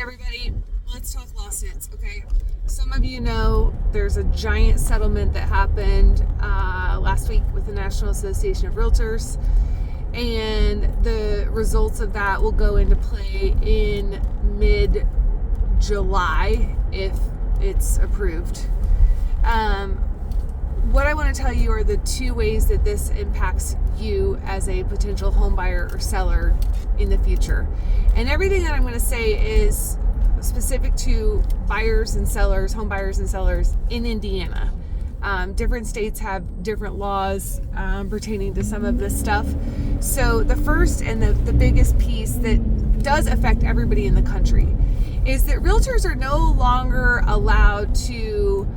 everybody, let's talk lawsuits, okay? Some of you know there's a giant settlement that happened last week with the National Association of Realtors, and the results of that will go into play in mid-July if it's approved. What I want to tell you are the two ways that this impacts you as a potential home buyer or seller in the future. And everything that I'm going to say is specific to buyers and sellers, home buyers and sellers in Indiana. Different states have different laws pertaining to some of this stuff. So the first and the biggest piece that does affect everybody in the country is that realtors are no longer allowed to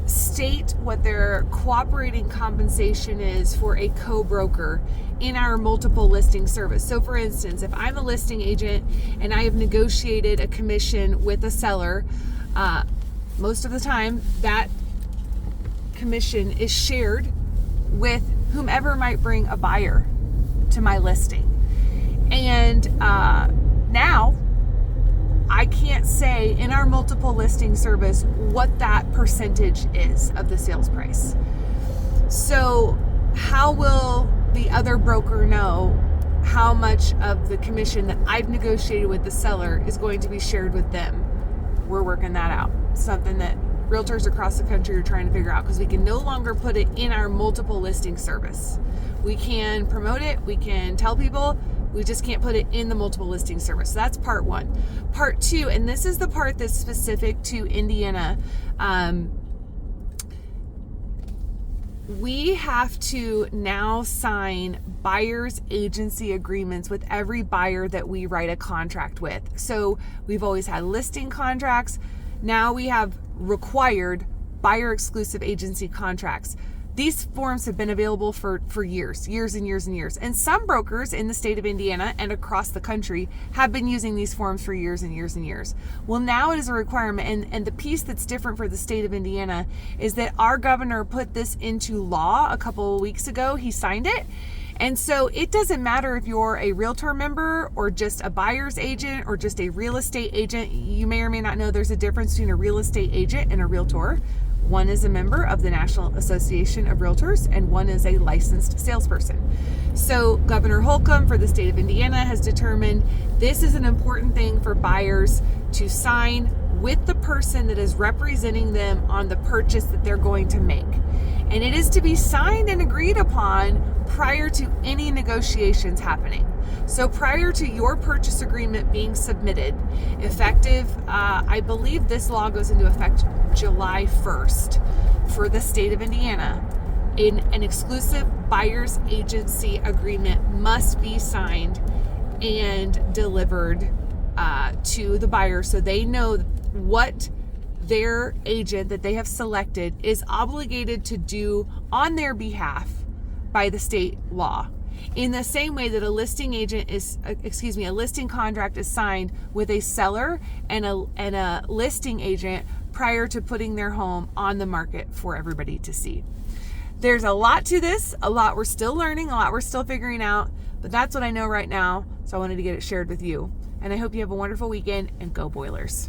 state what their cooperating compensation is for a co-broker in our multiple listing service. So for instance, if I'm a listing agent and I have negotiated a commission with a seller, most of the time that commission is shared with whomever might bring a buyer to my listing. And now I can't say in our multiple listing service what that percentage is of the sales price. So how will the other broker know how much of the commission that I've negotiated with the seller is going to be shared with them? We're working that out. Something that realtors across the country are trying to figure out, because we can no longer put it in our multiple listing service. We can promote it, we can tell people, we just can't put it in the multiple listing service. So that's part one. Part two, and this is the part that's specific to Indiana, we have to now sign buyer's agency agreements with every buyer that we write a contract with. So we've always had listing contracts. Now we have required buyer exclusive agency contracts. These forms have been available for years and years. And some brokers in the state of Indiana and across the country have been using these forms for years and years. Well, now it is a requirement. And the piece that's different for the state of Indiana is that our governor put this into law a couple of weeks ago. He signed it. And so it doesn't matter if you're a Realtor member or just a buyer's agent or just a real estate agent. You may or may not know there's a difference between a real estate agent and a Realtor. One is a member of the National Association of Realtors, and one is a licensed salesperson. So Governor Holcomb for the state of Indiana has determined this is an important thing for buyers to sign with the person that is representing them on the purchase that they're going to make. And it is to be signed and agreed upon prior to any negotiations happening. So prior to your purchase agreement being submitted, effective, I believe this law goes into effect July 1st for the state of Indiana, an exclusive buyer's agency agreement must be signed and delivered to the buyer so they know what their agent that they have selected is obligated to do on their behalf by the state law. In the same way that a listing contract is signed with a seller and a listing agent prior to putting their home on the market for everybody to see. There's a lot to this, a lot we're still learning, a lot we're still figuring out, but that's what I know right now, so I wanted to get it shared with you. And I hope you have a wonderful weekend, and go Boilers.